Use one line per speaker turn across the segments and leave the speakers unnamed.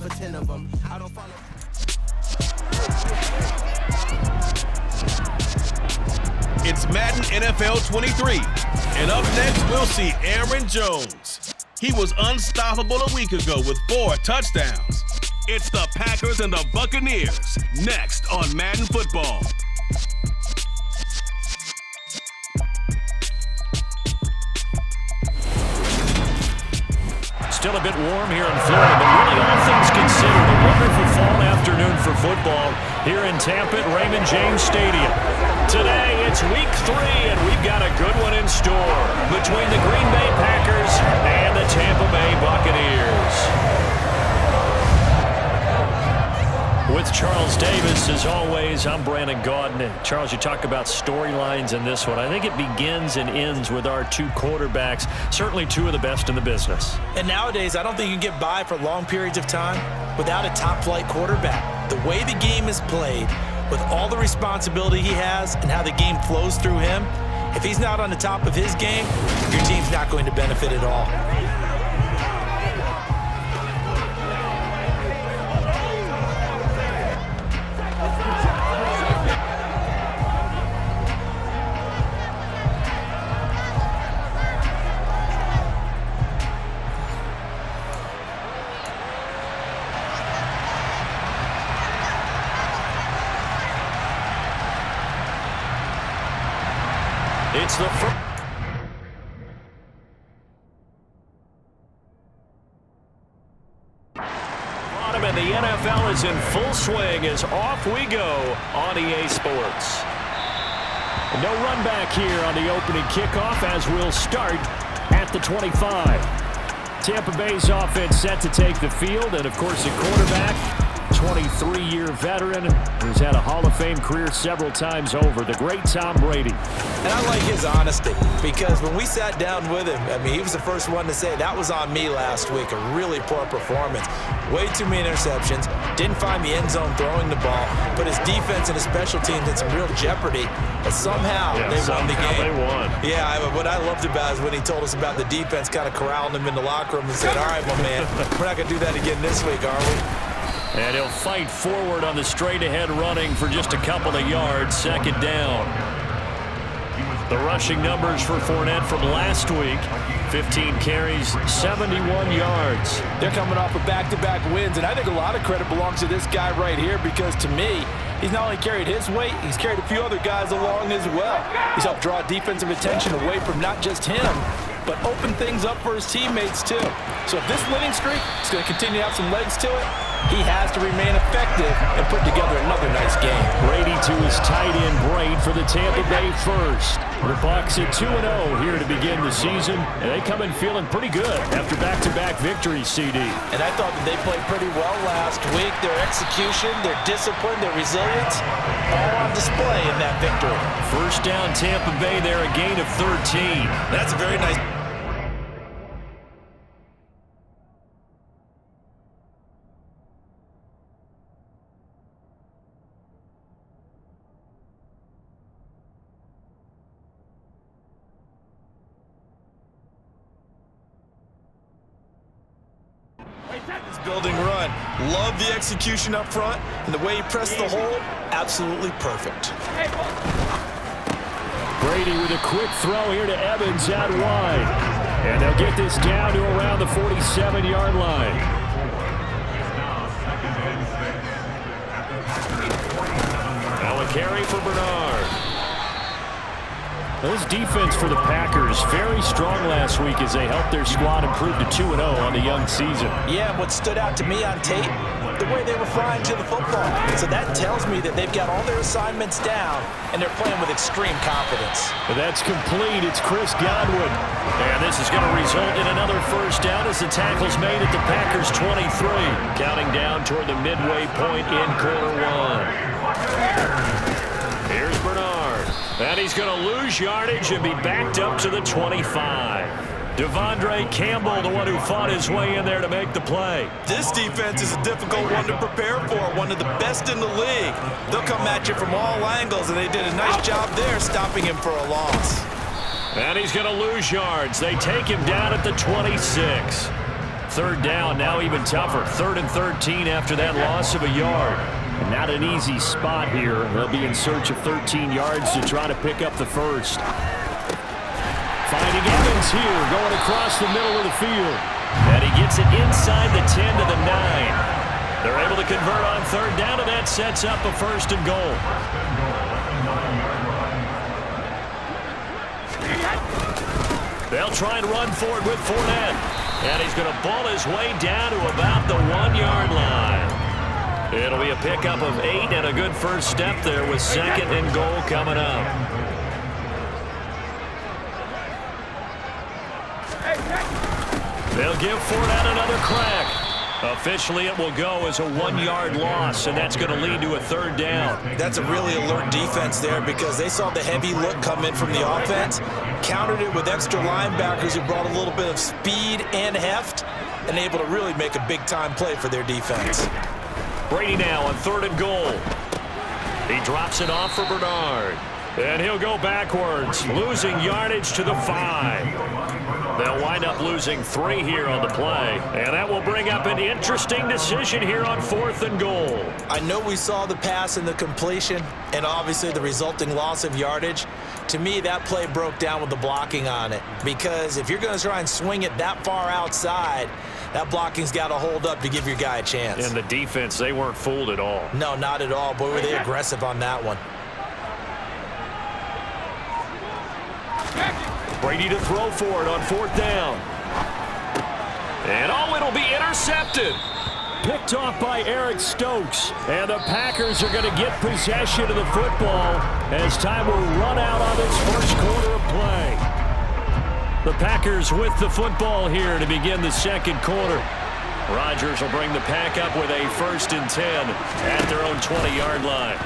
for 10 of them. I don't follow.
It's Madden NFL 23. And up next, we'll see Aaron Jones. He was unstoppable a week ago with 4 touchdowns. It's the Packers and the Buccaneers, next on Madden Football.
Still a bit warm here in Florida, but really all things considered, a wonderful fall afternoon for football here in Tampa at Raymond James Stadium. Today, it's week 3, and we've got a good one in store between the Green Bay Packers and the Tampa Bay Buccaneers. With Charles Davis, as always, I'm Brandon Gaudin. Charles, you talk about storylines in this one. I think it begins and ends with our 2 quarterbacks, certainly 2 of the best in the business.
And nowadays, I don't think you can get by for long periods of time without a top-flight quarterback. The way the game is played, with all the responsibility he has and how the game flows through him, if he's not on the top of his game, your team's not going to benefit at all.
It's the first. Bottom and the NFL is in full swing as off we go on EA Sports. No run back here on the opening kickoff as we'll start at the 25. Tampa Bay's offense set to take the field, and of course the quarterback, 23-year veteran who's had a Hall of Fame career several times over, the great Tom Brady.
And I like his honesty, because when we sat down with him, I mean, he was the first one to say, that was on me last week, a really poor performance. Way too many interceptions, didn't find the end zone throwing the ball, put his defense and his special teams in some real jeopardy, but somehow they won the game.
They won.
Yeah, what I loved about is when he told us about the defense kind of corralling him in the locker room and said, all right, my man, we're not going to do that again this week, are we?
And he'll fight forward on the straight-ahead running for just a couple of yards, second down. The rushing numbers for Fournette from last week, 15 carries, 71 yards.
They're coming off of back-to-back wins, and I think a lot of credit belongs to this guy right here because, to me, he's not only carried his weight, he's carried a few other guys along as well. He's helped draw defensive attention away from not just him, but open things up for his teammates, too. So if this winning streak is going to continue to have some legs to it, he has to remain effective and put together another nice game.
Brady to his tight end, Braid, for the Tampa Bay first. The Bucs at 2-0 here to begin the season, and they come in feeling pretty good after back-to-back victories, CD.
And I thought that they played pretty well last week. Their execution, their discipline, their resilience, all on display in that victory.
First down, Tampa Bay there, a gain of 13.
That's a very nice. Building run. Love the execution up front, and the way he pressed the hole, absolutely perfect.
Brady with a quick throw here to Evans out wide. And they'll get this down to around the 47-yard line. Now a carry for Bernard. This defense for the Packers, very strong last week as they helped their squad improve to 2-0 on the young season.
Yeah, what stood out to me on tape, the way they were flying to the football. So that tells me that they've got all their assignments down, and they're playing with extreme confidence.
But that's complete. It's Chris Godwin. And this is going to result in another first down as the tackle's made at the Packers' 23. Counting down toward the midway point in quarter one. Here's Bernard. And he's going to lose yardage and be backed up to the 25. Devondre Campbell, the one who fought his way in there to make the play.
This defense is a difficult one to prepare for, one of the best in the league. They'll come at you from all angles, and they did a nice job there stopping him for a loss.
And he's going to lose yards. They take him down at the 26. third down, now even tougher. 3rd and 13 after that loss of a yard. And not an easy spot here. They'll be in search of 13 yards to try to pick up the first. Finding Evans here, going across the middle of the field. And he gets it inside the 10 to the 9. They're able to convert on 3rd down, and that sets up a 1st and goal. They'll try and run forward with Fournette. And he's going to ball his way down to about the 1-yard line. It'll be a pickup of 8 and a good first step there with 2nd and goal coming up. They'll give Fournette another crack. Officially, it will go as a 1-yard loss, and that's going to lead to a 3rd down.
That's a really alert defense there because they saw the heavy look come in from the offense, countered it with extra linebackers who brought a little bit of speed and heft, and able to really make a big-time play for their defense.
Brady now on 3rd and goal. He drops it off for Bernard. And he'll go backwards, losing yardage to the 5. They'll wind up losing 3 here on the play. And that will bring up an interesting decision here on 4th and goal.
I know we saw the pass and the completion and obviously the resulting loss of yardage. To me, that play broke down with the blocking on it. Because if you're going to try and swing it that far outside, that blocking's got to hold up to give your guy a chance.
And the defense, they weren't fooled at all.
No, not at all. Boy, were they aggressive on that one.
Brady to throw for it on 4th down. And it'll be intercepted. Picked off by Eric Stokes. And the Packers are going to get possession of the football as time will run out on this first quarter of play. The Packers with the football here to begin the 2nd quarter. Rodgers will bring the pack up with a 1st and 10 at their own 20-yard line.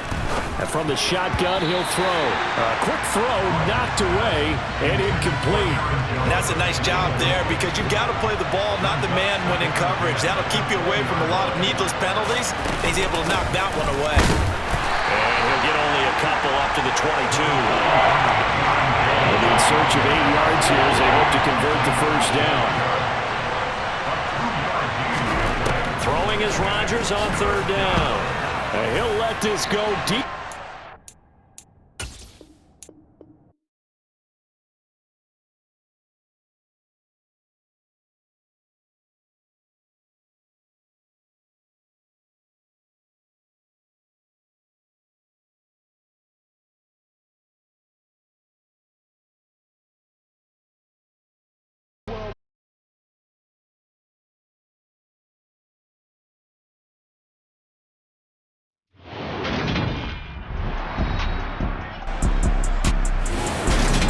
And from the shotgun, he'll throw. A quick throw knocked away and incomplete.
And that's a nice job there because you've got to play the ball, not the man when in coverage. That'll keep you away from a lot of needless penalties. And he's able to knock that one away.
And he'll get only a couple up to the 22. They'll be in search of 8 yards here as they hope to convert the 1st down. Throwing is Rodgers on 3rd down. And he'll let this go deep.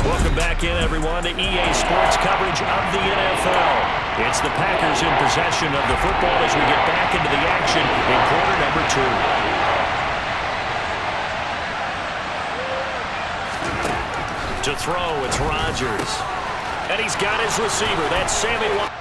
Welcome back in, everyone, to EA Sports coverage of the NFL. It's the Packers in possession of the football as we get back into the action in quarter number 2. To throw, it's Rodgers. And he's got his receiver. That's Sammy Watkins.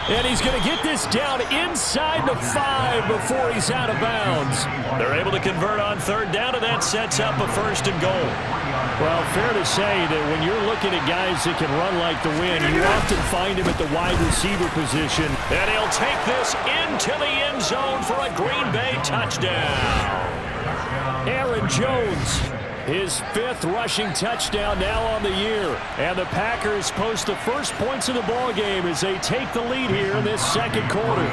And he's going to get this down inside the 5 before he's out of bounds. They're able to convert on 3rd down, and that sets up a 1st and goal. Well, fair to say that when you're looking at guys that can run like the wind, you often find him at the wide receiver position. And he'll take this into the end zone for a Green Bay touchdown. Aaron Jones. His 5th rushing touchdown now on the year. And the Packers post the first points of the ball game as they take the lead here in this 2nd quarter.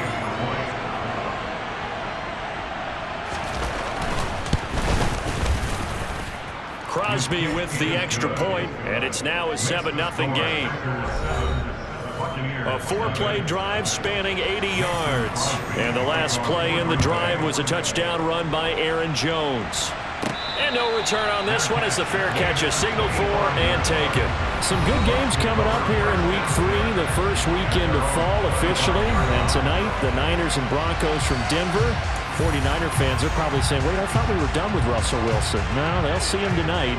Crosby with the extra point, and it's now a 7-0 game. A 4-play drive spanning 80 yards. And the last play in the drive was a touchdown run by Aaron Jones. And no return on this one as the fair catch is signaled for and taken. Some good games coming up here in Week 3, the first weekend of fall officially. And tonight, the Niners and Broncos from Denver. 49er fans are probably saying, wait, I thought we were done with Russell Wilson. No, they'll see him tonight.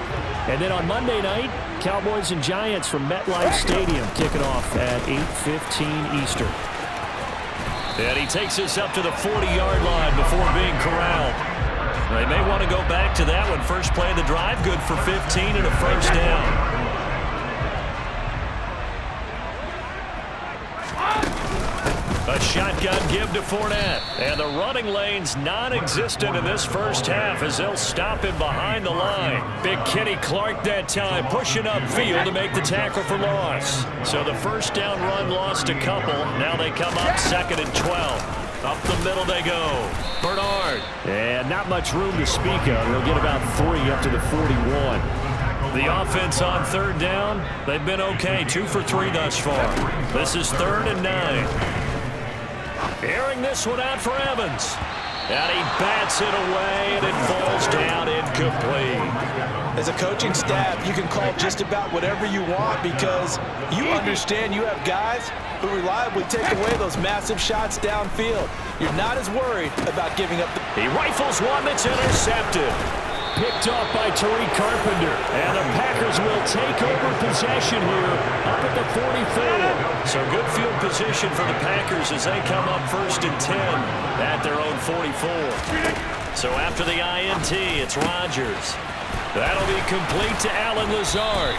And then on Monday night, Cowboys and Giants from MetLife Stadium kicking off at 8:15 Eastern. And he takes us up to the 40-yard line before being corralled. They may want to go back to that one. First play of the drive, good for 15 and a first down. A shotgun give to Fournette. And the running lane's non-existent in this first half as they'll stop him behind the line. Big Kenny Clark that time pushing upfield to make the tackle for loss. So the first down run lost a couple. Now they come up 2nd and 12. Up the middle they go. Bernard. And not much room to speak of. He'll get about 3 up to the 41. The offense on 3rd down, they've been okay. 2 for 3 thus far. This is 3rd and 9. Airing this one out for Evans. And he bats it away, and it falls down incomplete.
As a coaching staff, you can call just about whatever you want because you understand you have guys who reliably take away those massive shots downfield. You're not as worried about giving up the...
He rifles one that's intercepted. Picked off by Tariq Carpenter. And the Packers will take over possession here up at the 44. So good field position for the Packers as they come up 1st and 10 at their own 44. So after the INT, it's Rodgers. That'll be complete to Allen Lazard.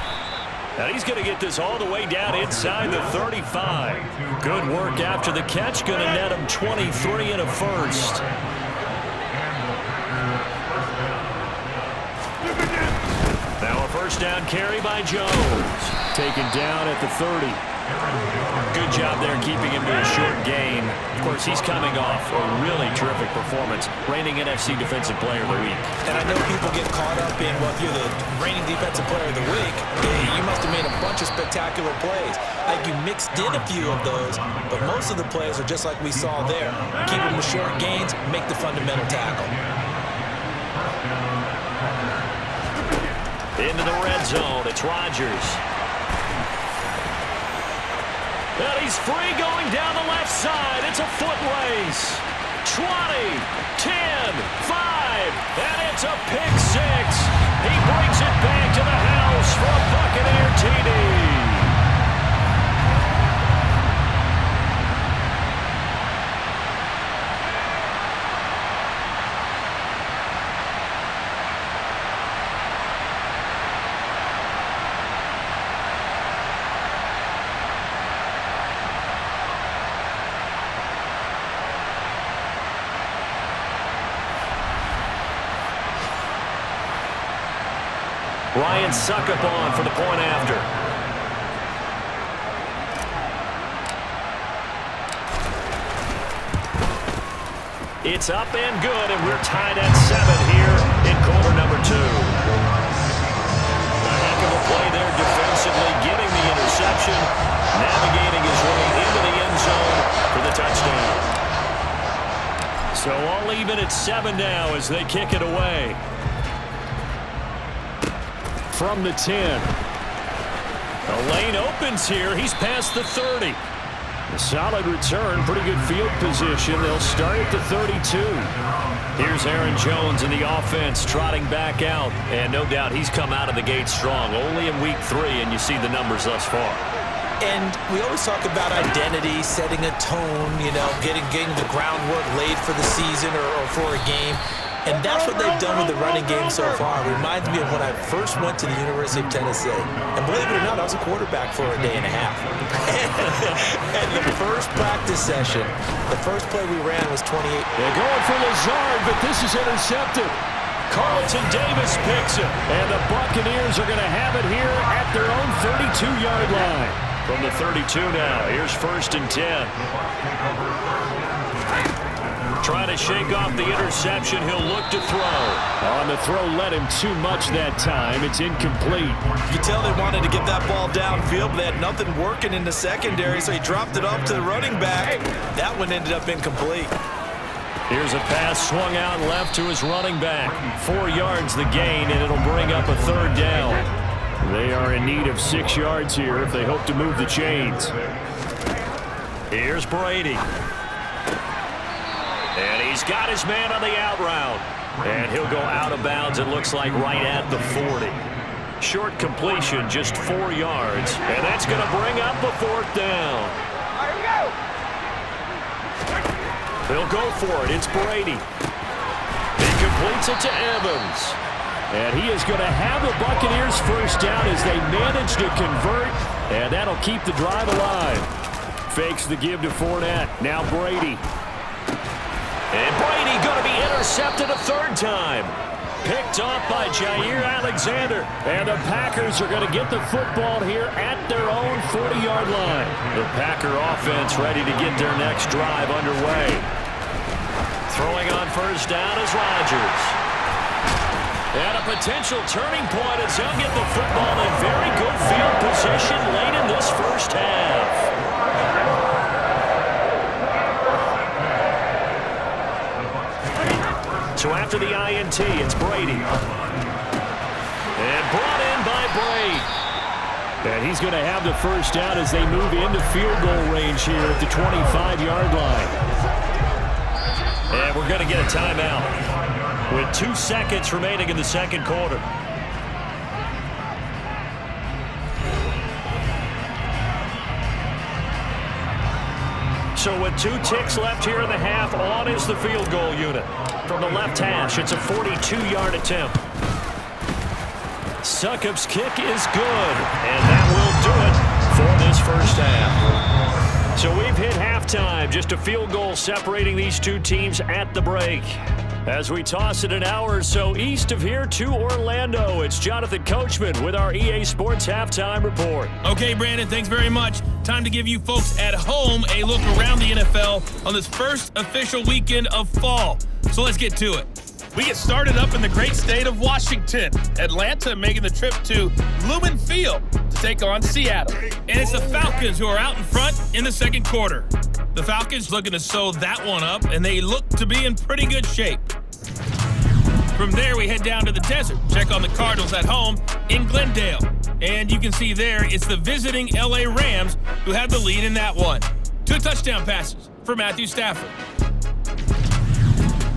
And he's going to get this all the way down inside the 35. Good work after the catch. Going to net him 23 and a first. Now a first down carry by Jones. Taken down at the 30. Good job there keeping him to a short gain. Of course, he's coming off a really terrific performance. Reigning NFC Defensive Player of the Week.
And I know people get caught up in, well, if you're the reigning Defensive Player of the Week, you must have made a bunch of spectacular plays. Like you mixed in a few of those, but most of the plays are just like we saw there. Keep them with short gains, make the fundamental tackle.
Into the red zone, it's Rodgers. And he's free going down the left side. It's a foot race. 20, 10, 5, and it's a pick 6. He brings it back to the house for a Buccaneer TD. Ryan Suckup on for the point after. It's up and good, and we're tied at 7 here in quarter number 2. A heck of a play there defensively, getting the interception, navigating his way into the end zone for the touchdown. So all even at 7 now as they kick it away. From the 10. The lane opens here. He's past the 30. A solid return. Pretty good field position. They'll start at the 32. Here's Aaron Jones in the offense trotting back out. And no doubt he's come out of the gate strong. Only in week 3, and you see the numbers thus far.
And we always talk about identity, setting a tone, you know, getting the groundwork laid for the season or for a game. And that's what they've done with the running game so far. It reminds me of when I first went to the University of Tennessee. And believe it or not, I was a quarterback for a day and a half. And the first practice session, the first play we ran was 28.
They're going for Lazard, but this is intercepted. Carlton Davis picks it. And the Buccaneers are going to have it here at their own 32-yard line. From the 32 now, here's 1st and 10. Trying to shake off the interception. He'll look to throw. On the throw, led him too much that time. It's incomplete.
You can tell they wanted to get that ball downfield, but they had nothing working in the secondary, so he dropped it off to the running back. That one ended up incomplete.
Here's a pass swung out left to his running back. 4 yards the gain, and it'll bring up a 3rd down. They are in need of 6 yards here if they hope to move the chains. Here's Brady. And he's got his man on the out route. And he'll go out of bounds, it looks like, right at the 40. Short completion, just 4 yards. And that's going to bring up the 4th down. They'll go for it. It's Brady. Incomplete. completes it to Evans. And he is going to have the Buccaneers first down as they manage to convert, and that'll keep the drive alive. Fakes the give to Fournette. Now Brady. And Brady going to be intercepted a third time. Picked off by Jair Alexander. And the Packers are going to get the football here at their own 40-yard line. The Packer offense ready to get their next drive underway. Throwing on first down is Rodgers. And a potential turning point as he'll get the football in very good field position late in this first half. So after the INT, it's Brady. And brought in by Brady. And he's going to have the first down as they move into field goal range here at the 25-yard line. And we're going to get a timeout with 2 seconds remaining in the second quarter. So with 2 ticks left here in the half, on is the field goal unit. From the left hash, it's a 42-yard attempt. Succop's kick is good, and that will do it for this first half. So we've hit halftime, just a field goal separating these two teams at the break. As we toss it an hour or so east of here to Orlando, it's Jonathan Coachman with our EA Sports Halftime Report.
Okay, Brandon, thanks very much. Time to give you folks at home a look around the NFL on this first official weekend of fall. So let's get to it. We get started up in the great state of Washington. Atlanta making the trip to Lumen Field to take on Seattle. And it's the Falcons who are out in front in the second quarter. The Falcons looking to sew that one up, and they look to be in pretty good shape. From there, we head down to the desert. Check on the Cardinals at home in Glendale. And you can see there, it's the visiting LA Rams who have the lead in that one. 2 touchdown passes for Matthew Stafford.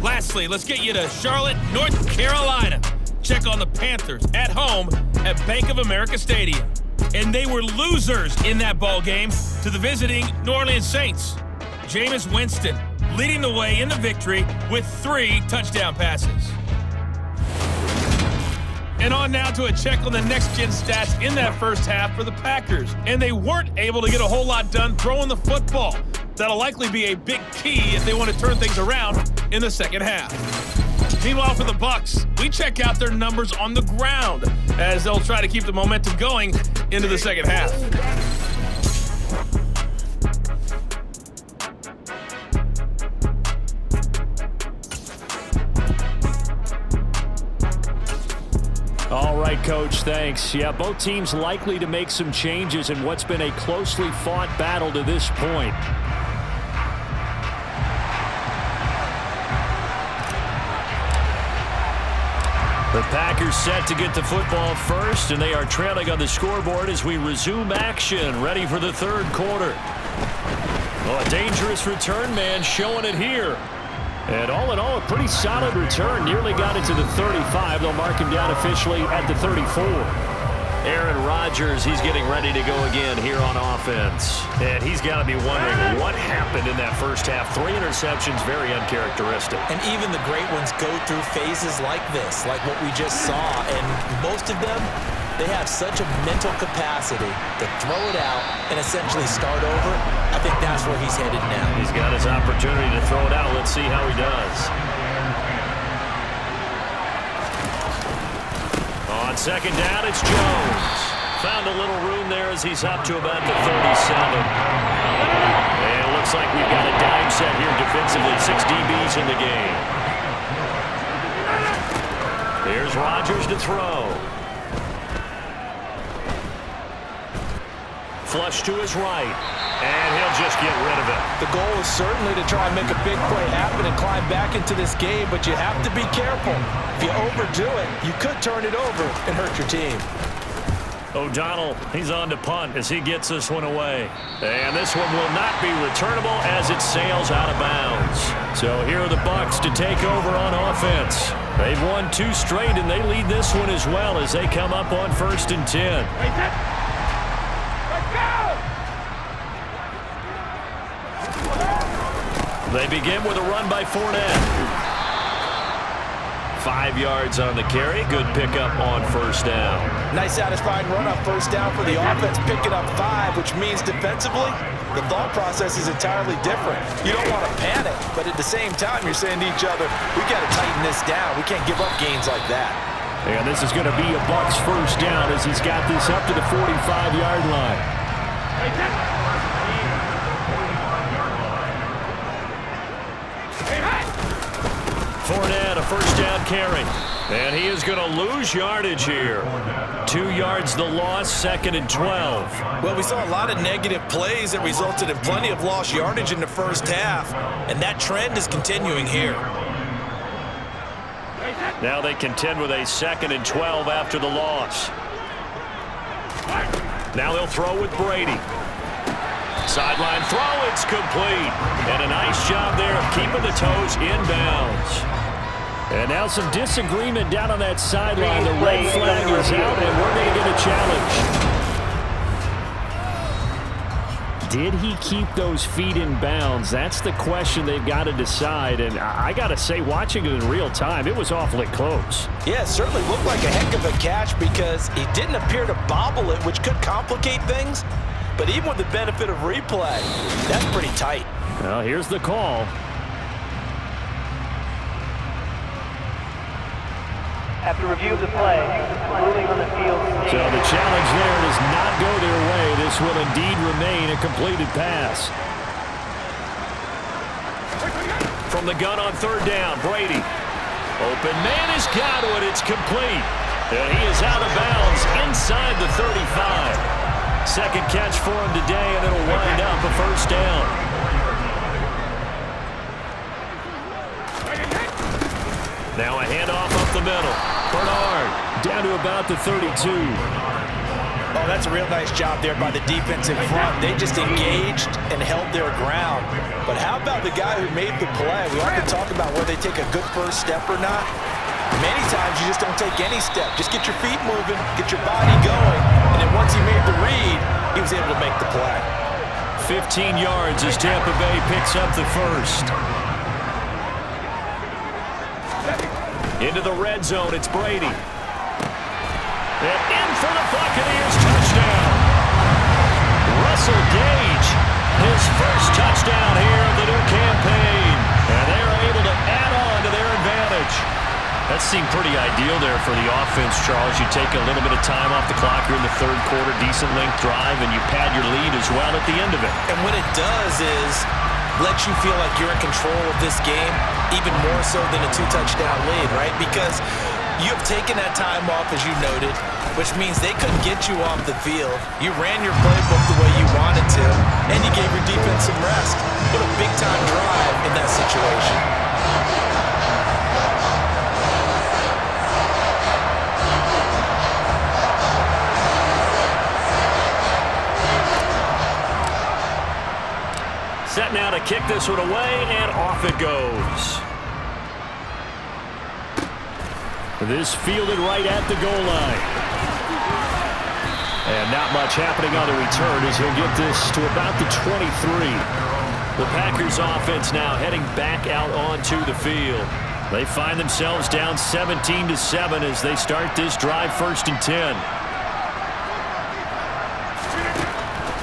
Lastly, let's get you to Charlotte, North Carolina. Check on the Panthers at home at Bank of America Stadium. And they were losers in that ball game to the visiting New Orleans Saints. Jameis Winston leading the way in the victory with 3 touchdown passes. And on now to a check on the next-gen stats in that first half for the Packers. And they weren't able to get a whole lot done throwing the football. That'll likely be a big key if they want to turn things around in the second half. Meanwhile, for the Bucs, we check out their numbers on the ground as they'll try to keep the momentum going into the second half.
All right, Coach, thanks. Yeah, both teams likely to make some changes in what's been a closely fought battle to this point. The Packers set to get the football first, and they are trailing on the scoreboard as we resume action, ready for the third quarter. Oh, a dangerous return man showing it here. And all in all, a pretty solid return. Nearly got it to the 35. They'll mark him down officially at the 34. Aaron Rodgers, he's getting ready to go again here on offense. And he's got to be wondering what happened in that first half. 3 interceptions, very uncharacteristic.
And even the great ones go through phases like this, like what we just saw. And most of them, they have such a mental capacity to throw it out and essentially start over. I think that's where he's headed now.
He's got his opportunity to throw it out. Let's see how he does. On second down, it's Jones. Found a little room there as he's up to about the 37. And it looks like we've got a dime set here defensively. 6 DBs in the game. Here's Rodgers to throw. Flush to his right. And he'll just get rid of it.
The goal is certainly to try and make a big play happen and climb back into this game, but you have to be careful. If you overdo it, you could turn it over and hurt your team.
O'Donnell, he's on to punt as he gets this one away. And this one will not be returnable as it sails out of bounds. So here are the Bucs to take over on offense. They've won 2 straight, and they lead this one as well as they come up on 1st and 10. They begin with a run by Fournette. 5 yards on the carry. Good pickup on first down.
Nice satisfying run on first down for the offense, picking up 5, which means defensively, the thought process is entirely different. You don't want to panic, but at the same time, you're saying to each other, we got to tighten this down. We can't give up gains like that.
And this is going to be a Bucs first down as he's got this up to the 45-yard line. Fournette, a first down carry. And he is going to lose yardage here. 2 yards the loss, 2nd and 12.
Well, we saw a lot of negative plays that resulted in plenty of lost yardage in the first half, and that trend is continuing here.
Now they contend with a 2nd and 12 after the loss. Now they'll throw with Brady. Sideline throw, it's complete. And a nice job there of keeping the toes inbounds. And now some disagreement down on that sideline. The red flag is out, and we're going to get a challenge. Did he keep those feet in bounds? That's the question they've got to decide. And I got to say, watching it in real time, it was awfully close.
Yeah, it certainly looked like a heck of a catch because he didn't appear to bobble it, which could complicate things. But even with the benefit of replay, that's pretty tight.
Well, here's the call.
After review of the play, ruling on the field.
So the challenge there does not go their way. This will indeed remain a completed pass. From the gun on third down, Brady. Open man has got it. It's complete. And he is out of bounds inside the 35. Second catch for him today, and it'll wind up a first down. Now a handoff up the middle. Bernard down to about the 32.
Oh, that's a real nice job there by the defense in front. They just engaged and held their ground. But how about the guy who made the play? We often talk about whether they take a good first step or not. Many times you just don't take any step. Just get your feet moving, get your body going, and then once he made the read, he was able to make the play.
15 yards as Tampa Bay picks up the first. Into the red zone, it's Brady. And in for the Buccaneers, touchdown. Russell Gage, his first touchdown here of the new campaign. And they're able to add on to their advantage. That seemed pretty ideal there for the offense, Charles. You take a little bit of time off the clock here in the third quarter, decent length drive, and you pad your lead as well at the end of it.
And what it does is let you feel like you're in control of this game, even more so than a 2-touchdown lead, right? Because you have taken that time off, as you noted, which means they couldn't get you off the field. You ran your playbook the way you wanted to, and you gave your defense some rest. What a big-time drive in that situation.
Set now to kick this one away, and off it goes. This fielded right at the goal line. And not much happening on the return as he'll get this to about the 23. The Packers offense now heading back out onto the field. They find themselves down 17-7 as they start this drive 1st and 10.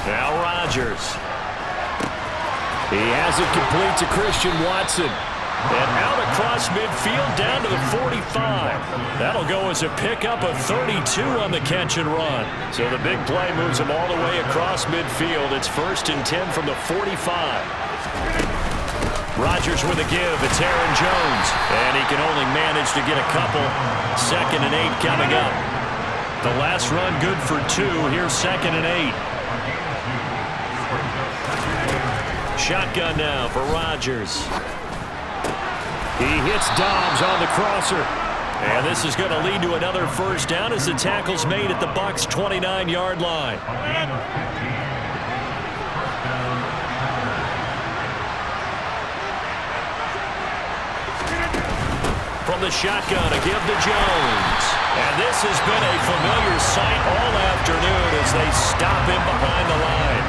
Now Rodgers. He has it complete to Christian Watson. And out across midfield down to the 45. That'll go as a pickup of 32 on the catch and run. So the big play moves him all the way across midfield. It's 1st and 10 from the 45. Rodgers with a give. It's Aaron Jones. And he can only manage to get a couple. 2nd and 8 coming up. The last run good for 2. Here's 2nd and 8. Shotgun now for Rodgers. He hits Dobbs on the crosser. And this is going to lead to another first down as the tackle's made at the Bucs' 29-yard line. From the shotgun, a give to Jones. And this has been a familiar sight all afternoon as they stop him behind the line.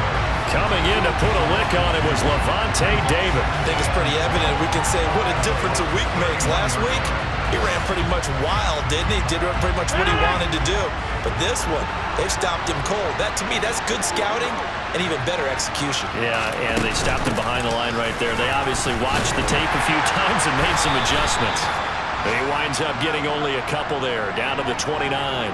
Coming in to put a lick on it was Levante David.
I think it's pretty evident. We can say what a difference a week makes. Last week, He ran pretty much wild, didn't he? Did pretty much what he wanted to do. But this one, they've stopped him cold. That, to me, that's good scouting and even better execution.
Yeah, and they stopped him behind the line right there. They obviously watched the tape a few times and made some adjustments. He winds up getting only a couple there, down to the 29.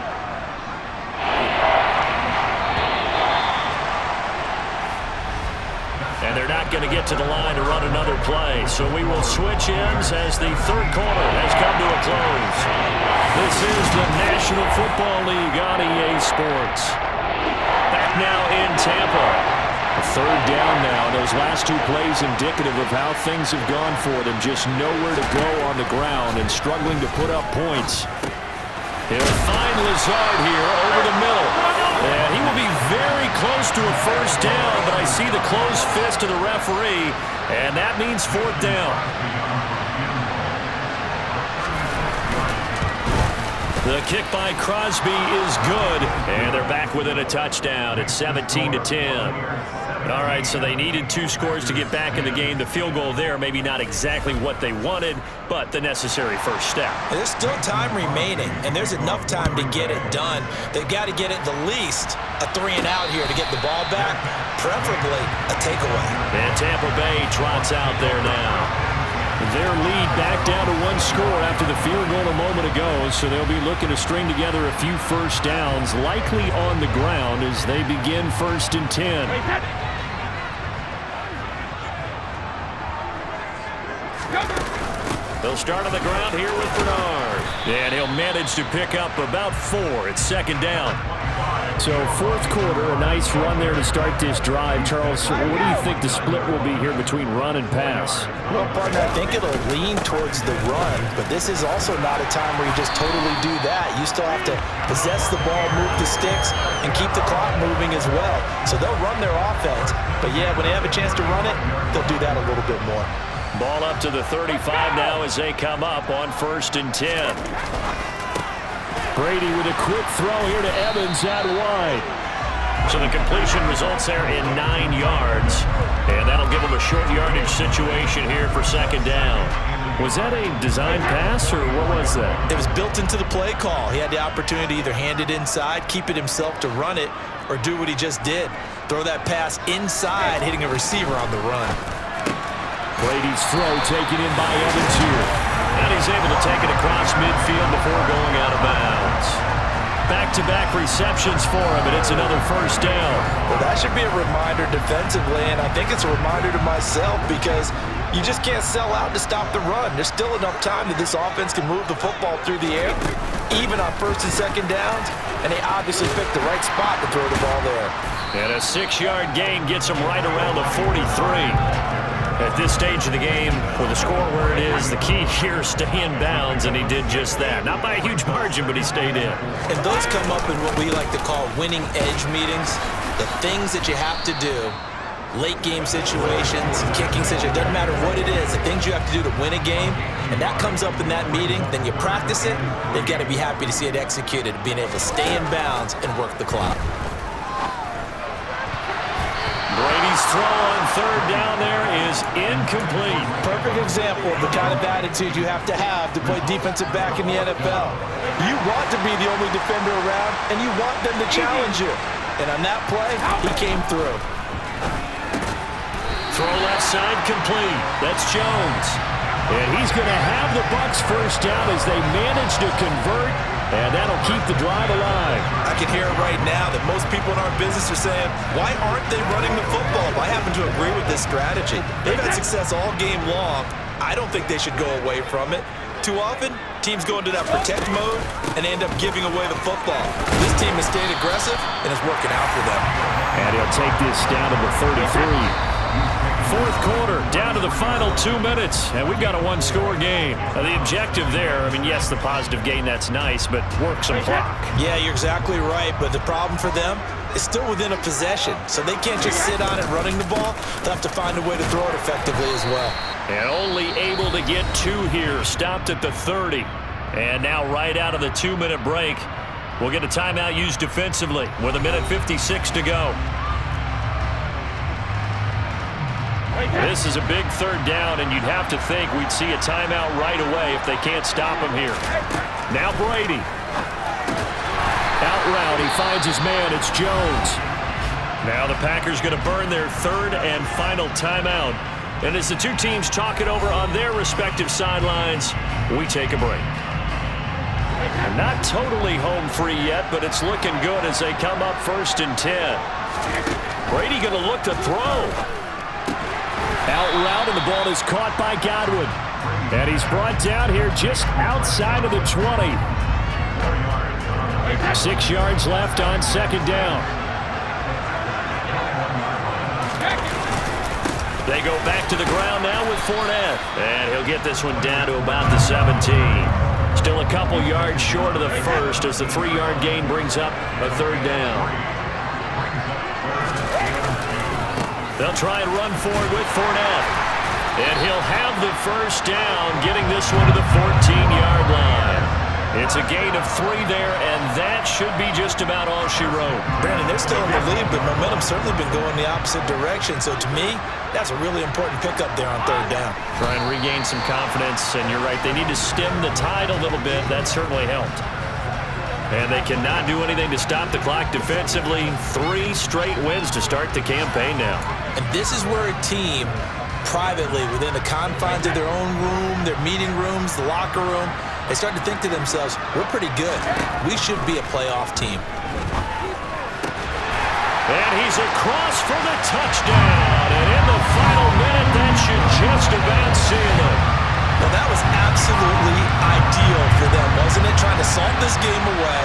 And they're not going to get to the line to run another play. So we will switch ends as the third quarter has come to a close. This is the National Football League on EA Sports. Back now in Tampa. A third down now. Those last two plays indicative of how things have gone for them. Just nowhere to go on the ground and struggling to put up points. He'll find Lazard here over the middle. And he will be very close to a first down, but I see the closed fist of the referee, and that means fourth down. The kick by Crosby is good, and they're back within a touchdown. It's 17-10. All right, so they needed 2 scores to get back in the game. The field goal there, maybe not exactly what they wanted, but the necessary first step.
There's still time remaining, and there's enough time to get it done. They've got to get at the least a 3-and-out here to get the ball back, preferably a takeaway.
And Tampa Bay trots out there now. Their lead back down to 1 score after the field goal a moment ago, so they'll be looking to string together a few first downs, likely on the ground as they begin 1st and 10. They'll start on the ground here with Bernard. And he'll manage to pick up about 4. It's 2nd down. So 4th quarter, a nice run there to start this drive. Charles, what do you think the split will be here between run and pass?
Well, partner, I think it'll lean towards the run, but this is also not a time where you just totally do that. You still have to possess the ball, move the sticks, and keep the clock moving as well. So they'll run their offense, but yeah, when they have a chance to run it, they'll do that a little bit more.
Ball up to the 35 now as they come up on 1st and 10. Brady with a quick throw here to Evans out wide. So the completion results there in 9 yards. And that'll give them a short yardage situation here for 2nd down. Was that a design pass, or what was that?
It was built into the play call. He had the opportunity to either hand it inside, keep it himself to run it, or do what he just did. Throw that pass inside, hitting a receiver on the run.
Brady's throw taken in by Evans here. And he's able to take it across midfield before going out of bounds. Back-to-back receptions for him, and it's another first down.
Well, that should be a reminder defensively, and I think it's a reminder to myself because you just can't sell out to stop the run. There's still enough time that this offense can move the football through the air, even on 1st and 2nd downs, and they obviously picked the right spot to throw the ball there.
And a 6-yard gain gets him right around the 43. At this stage of the game, with the score where it is, the key here is stay in bounds, and he did just that. Not by a huge margin, but he stayed in.
And those come up in what we like to call winning edge meetings. The things that you have to do, late game situations, kicking situations, doesn't matter what it is, the things you have to do to win a game, and that comes up in that meeting, then you practice it, they've got to be happy to see it executed, being able to stay in bounds and work the clock.
Brady's throw on 3rd down there is incomplete.
Perfect example of the kind of attitude you have to play defensive back in the NFL. You want to be the only defender around, and you want them to challenge you. And on that play, he came through.
Throw left side complete. That's Jones. And he's going to have the Bucs first down as they manage to convert, and that'll keep the drive alive.
I can hear it right now that most people in our business are saying, why aren't they running the football? I happen to agree with this strategy. They've had success all game long. I don't think they should go away from it. Too often, teams go into that protect mode and end up giving away the football. This team has stayed aggressive and is working out for them.
And he'll take this down to the 33. 4th quarter, down to the final 2 minutes, and we've got a 1-score game. The objective there, I mean, yes, the positive gain, that's nice, but work some clock.
Yeah, you're exactly right, but the problem for them is still within a possession, so they can't just sit on it running the ball. They'll have to find a way to throw it effectively as well.
And only able to get 2 here, stopped at the 30. And now right out of the 2-minute break, we'll get a timeout used defensively with 1:56 to go. This is a big third down, and you'd have to think we'd see a timeout right away if they can't stop him here. Now Brady. Out route, he finds his man. It's Jones. Now the Packers going to burn their third and final timeout. And as the two teams talk it over on their respective sidelines, we take a break. Not totally home free yet, but it's looking good as they come up 1st and 10. Brady going to look to throw. Out route, and the ball is caught by Godwin. And he's brought down here just outside of the 20. 6 yards left on 2nd down. They go back to the ground now with Fournette. And he'll get this one down to about the 17. Still a couple yards short of the first as the 3-yard gain brings up a 3rd down. They'll try and run forward with Fournette. And he'll have the 1st down, getting this one to the 14-yard line. It's a gain of 3 there, and that should be just about all she wrote.
Brandon, they're still in the lead, but momentum's certainly been going the opposite direction. So to me, that's a really important pickup there on 3rd down.
Try and regain some confidence, and you're right. They need to stem the tide a little bit. That certainly helped. And they cannot do anything to stop the clock defensively. 3 straight wins to start the campaign now.
And this is where a team privately, within the confines of their own room, their meeting rooms, the locker room, they start to think to themselves, we're pretty good. We should be a playoff team.
And he's across for the touchdown. And in the final minute, that should just about seal it.
Well, that was absolutely ideal for them, wasn't it? Trying to salt this game away.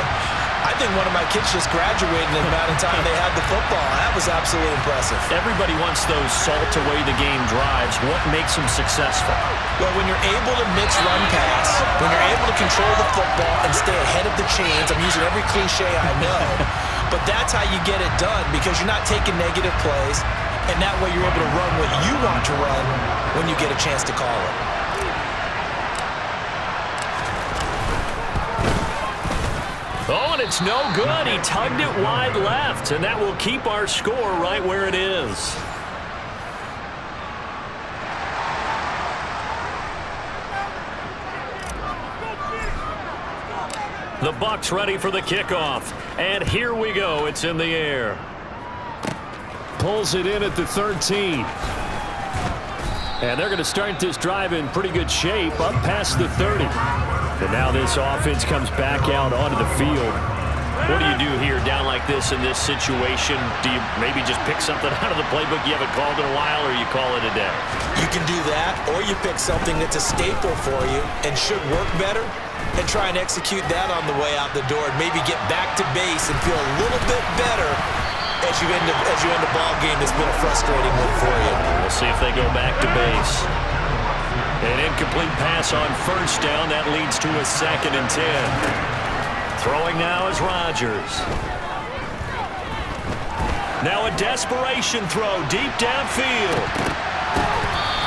I think one of my kids just graduated in the amount of time they had the football. That was absolutely impressive.
Everybody wants those salt-away-the-game drives. What makes them successful?
Well, when you're able to mix run-pass, when you're able to control the football and stay ahead of the chains, I'm using every cliche I know, but that's how you get it done because you're not taking negative plays, and that way you're able to run what you want to run when you get a chance to call it.
Oh, and it's no good. He tugged it wide left, and that will keep our score right where it is. The Bucs ready for the kickoff, and here we go. It's in the air. Pulls it in at the 13. And they're going to start this drive in pretty good shape up past the 30. And now this offense comes back out onto the field. What do you do here down like this in this situation? Do you maybe just pick something out of the playbook you haven't called in a while, or you call it a day?
You can do that, or you pick something that's a staple for you and should work better and try and execute that on the way out the door and maybe get back to base and feel a little bit better as you end a ball game that's been a frustrating one for you.
We'll see if they go back to base. An incomplete pass on 1st down. That leads to a 2nd and 10. Throwing now is Rodgers. Now a desperation throw deep downfield.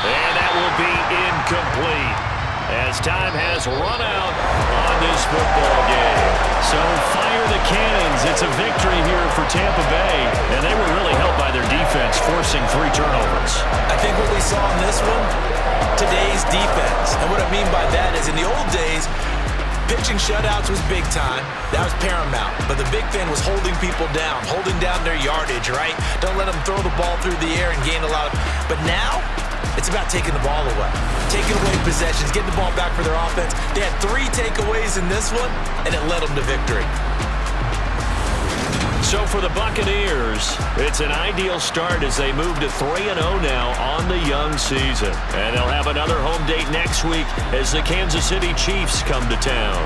And that will be incomplete as time has run out on this football game. So fire the cannons. It's a victory here for Tampa Bay. And they were really helped by their defense, forcing 3 turnovers.
I think what we saw in this one, today's defense. And what I mean by that is in the old days, pitching shutouts was big time. That was paramount. But the big thing was holding people down, holding down their yardage, right? Don't let them throw the ball through the air and gain a lot of... But now, it's about taking the ball away. Taking away possessions, getting the ball back for their offense. They had 3 takeaways in this one, and it led them to victory.
So for the Buccaneers, it's an ideal start as they move to 3-0 now on the young season. And they'll have another home date next week as the Kansas City Chiefs come to town.